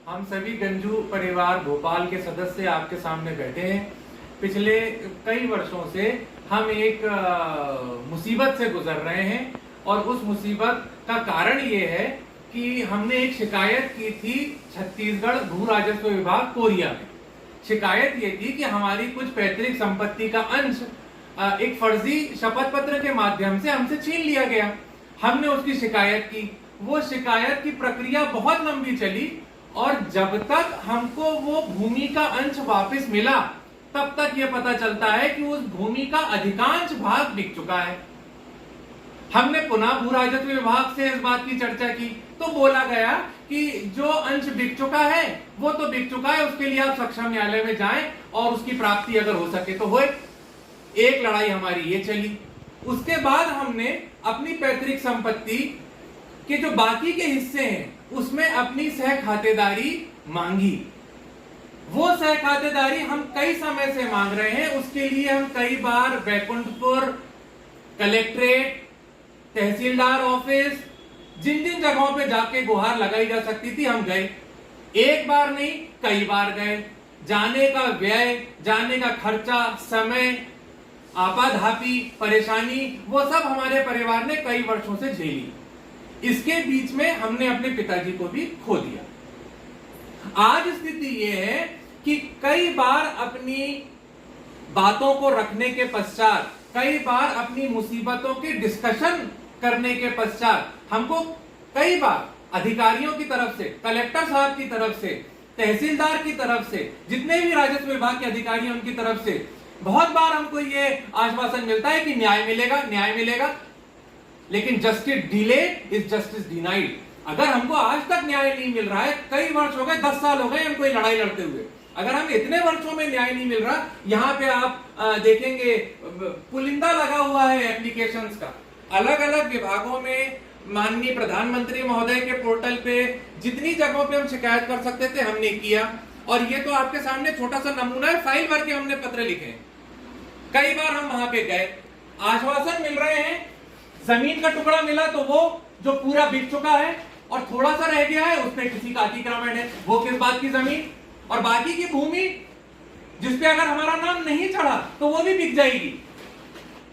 हम सभी गंजू परिवार भोपाल के सदस्य आपके सामने बैठे हैं। पिछले कई वर्षों से हम एक मुसीबत से गुजर रहे हैं और उस मुसीबत का कारण ये है कि हमने एक शिकायत की थी छत्तीसगढ़ भू राजस्व विभाग कोरिया में। शिकायत ये थी कि हमारी कुछ पैतृक संपत्ति का अंश एक फर्जी शपथ पत्र के माध्यम से हमसे छीन लिया गया। हमने उसकी शिकायत की। वो शिकायत की प्रक्रिया बहुत लंबी चली और जब तक हमको वो भूमि का अंश वापस मिला तब तक ये पता चलता है कि उस भूमि का अधिकांश भाग बिक चुका है। हमने पुनः भू राजस्व विभाग से इस बात की चर्चा की तो बोला गया कि जो अंश बिक चुका है वो तो बिक चुका है, उसके लिए आप सक्षम न्यायालय में जाएं और उसकी प्राप्ति अगर हो सके तो होए। एक लड़ाई हमारी ये चली। उसके बाद हमने अपनी पैतृक संपत्ति के जो बाकी के हिस्से हैं उसमें अपनी सह खातेदारी मांगी। वो सह खातेदारी हम कई समय से मांग रहे हैं। उसके लिए हम कई बार बैकुंठपुर कलेक्ट्रेट, तहसीलदार ऑफिस, जिन जिन जगहों पे जाके गुहार लगाई जा सकती थी हम गए। एक बार नहीं कई बार गए। जाने का व्यय, जाने का खर्चा, समय, आपाधापी, परेशानी, वो सब हमारे परिवार ने कई वर्षों से झेली। इसके बीच में हमने अपने पिताजी को भी खो दिया। आज स्थिति यह है कि कई बार अपनी बातों को रखने के पश्चात, कई बार अपनी मुसीबतों के डिस्कशन करने के पश्चात हमको कई बार अधिकारियों की तरफ से, कलेक्टर साहब की तरफ से, तहसीलदार की तरफ से, जितने भी राजस्व विभाग के अधिकारी हैं उनकी तरफ से बहुत बार हमको ये आश्वासन मिलता है कि न्याय मिलेगा, न्याय मिलेगा। लेकिन justice delay is justice denied. अगर हमको आज तक न्याय नहीं मिल रहा है, कई वर्ष हो गए, 10 साल हो गए हमको ये लड़ाई लड़ते हुए, अगर हम इतने वर्षों में न्याय नहीं मिल रहा, यहाँ पे आप देखेंगे पुलिंदा लगा हुआ है एप्लीकेशंस का। अलग अलग विभागों में माननीय प्रधानमंत्री महोदय के पोर्टल पे जितनी जगहों पे हम शिकायत कर सकते थे हमने किया। और ये तो आपके सामने छोटा सा नमूना है, फाइल भर के हमने पत्र लिखे। कई बार हम वहां पे गए, आश्वासन मिल रहे हैं। जमीन का टुकड़ा मिला तो वो जो पूरा बिक चुका है और थोड़ा सा रह गया है उसमें किसी का अतिक्रमण है, वो किस बात की जमीन, और बाकी की भूमि जिसपे अगर हमारा नाम नहीं चढ़ा तो वो भी बिक जाएगी।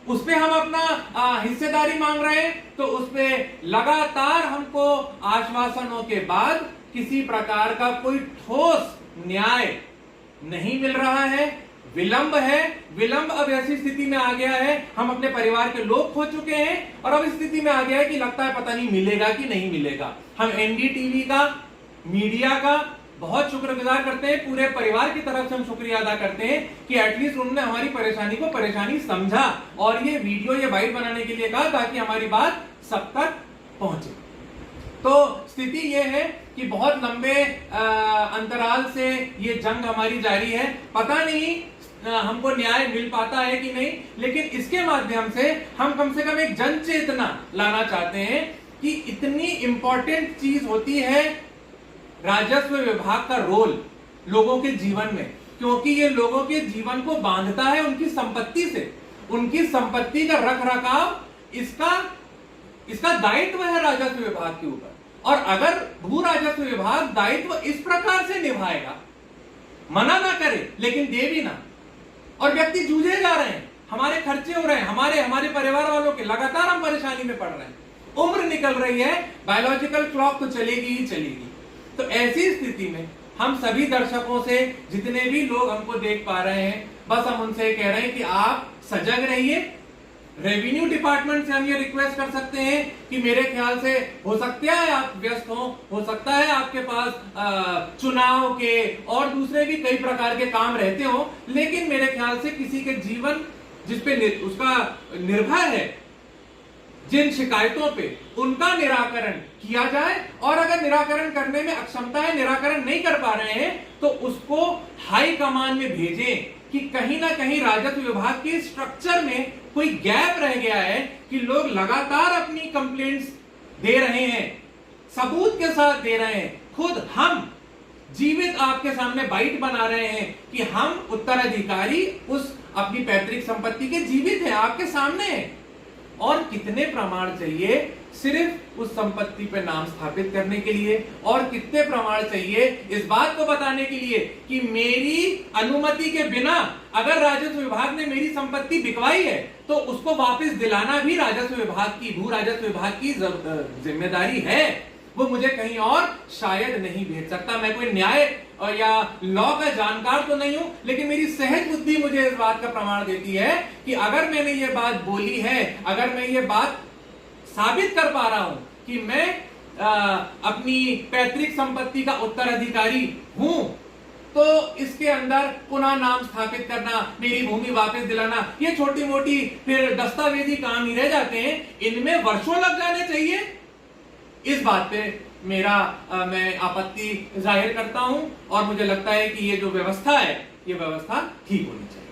उसपे हम अपना हिस्सेदारी मांग रहे हैं तो उसपे लगातार हमको आश्वासनों के बाद किसी प्रकार का कोई ठोस न्याय नहीं मिल रहा है। विलंब है। विलंब अब ऐसी स्थिति में आ गया है, हम अपने परिवार के लोग खो चुके हैं और अब इस स्थिति में आ गया है कि लगता है पता नहीं मिलेगा कि नहीं मिलेगा। हम एनडीटीवी का, मीडिया का बहुत शुक्रगुजार करते हैं, पूरे परिवार की तरफ से हम शुक्रिया अदा करते हैं कि एटलीस्ट उन्होंने हमारी परेशानी को परेशानी समझा और ये वीडियो, ये बाइट बनाने के लिए कहा ताकि हमारी बात सब तक पहुंचे। तो स्थिति ये है कि बहुत लंबे अंतराल से ये जंग हमारी जारी है। पता नहीं हमको न्याय मिल पाता है कि नहीं, लेकिन इसके माध्यम से हम कम से कम एक जन चेतना लाना चाहते हैं कि इतनी इंपॉर्टेंट चीज होती है राजस्व विभाग का रोल लोगों के जीवन में, क्योंकि ये लोगों के जीवन को बांधता है उनकी संपत्ति से। उनकी संपत्ति का रख रखाव इसका दायित्व है राजस्व विभाग के ऊपर। और अगर भू राजस्व विभाग दायित्व इस प्रकार से निभाएगा, मना ना करे लेकिन दे भी ना, और व्यक्ति जूझे जा रहे हैं, हमारे खर्चे हो रहे हैं, हमारे परिवार वालों के, लगातार हम परेशानी में पड़ रहे हैं, उम्र निकल रही है, बायोलॉजिकल क्लॉक तो चलेगी ही चलेगी। तो ऐसी स्थिति में हम सभी दर्शकों से, जितने भी लोग हमको देख पा रहे हैं, बस हम उनसे कह रहे हैं कि आप सजग रहिए। रेवेन्यू डिपार्टमेंट से हम ये रिक्वेस्ट कर सकते हैं कि मेरे ख्याल से हो सकता है आप व्यस्त हो सकता है आपके पास चुनाव के और दूसरे भी कई प्रकार के काम रहते हो, लेकिन मेरे ख्याल से किसी के जीवन जिसपे उसका निर्भर है, जिन शिकायतों पे, उनका निराकरण किया जाए। और अगर निराकरण करने में अक्षमता है, निराकरण नहीं कर पा रहे हैं, तो उसको हाई कमान में भेजें कि कहीं ना कहीं राजस्व विभाग के स्ट्रक्चर में कोई गैप रह गया है कि लोग लगातार अपनी कंप्लेंट्स दे रहे हैं, सबूत के साथ दे रहे हैं। खुद हम जीवित आपके सामने बाइट बना रहे हैं कि हम उत्तराधिकारी उस अपनी पैतृक संपत्ति के जीवित हैं, आपके सामने है। और कितने प्रमाण चाहिए सिर्फ उस संपत्ति पे नाम स्थापित करने के लिए, और कितने प्रमाण चाहिए इस बात को बताने के लिए कि मेरी अनुमति के बिना अगर राजस्व विभाग ने मेरी संपत्ति बिकवाई है तो उसको वापस दिलाना भी राजस्व विभाग की, भू राजस्व विभाग की जिम्मेदारी है। वो मुझे कहीं और शायद नहीं भेज सकता। मैं कोई न्याय या लॉ का जानकार तो नहीं हूं, लेकिन मेरी सहज बुद्धि मुझे इस बात का प्रमाण देती है कि अगर मैंने ये बात बोली है, अगर मैं ये बात साबित कर पा रहा हूं कि मैं अपनी पैतृक संपत्ति का उत्तराधिकारी हूं, तो इसके अंदर पुनः नाम स्थापित करना, मेरी भूमि वापस दिलाना, ये छोटी मोटी फिर दस्तावेजी काम ही रह जाते हैं, इनमें वर्षों लग जाने चाहिए। इस बात पे मैं आपत्ति जाहिर करता हूं और मुझे लगता है कि ये जो व्यवस्था है, ये व्यवस्था ठीक होनी चाहिए।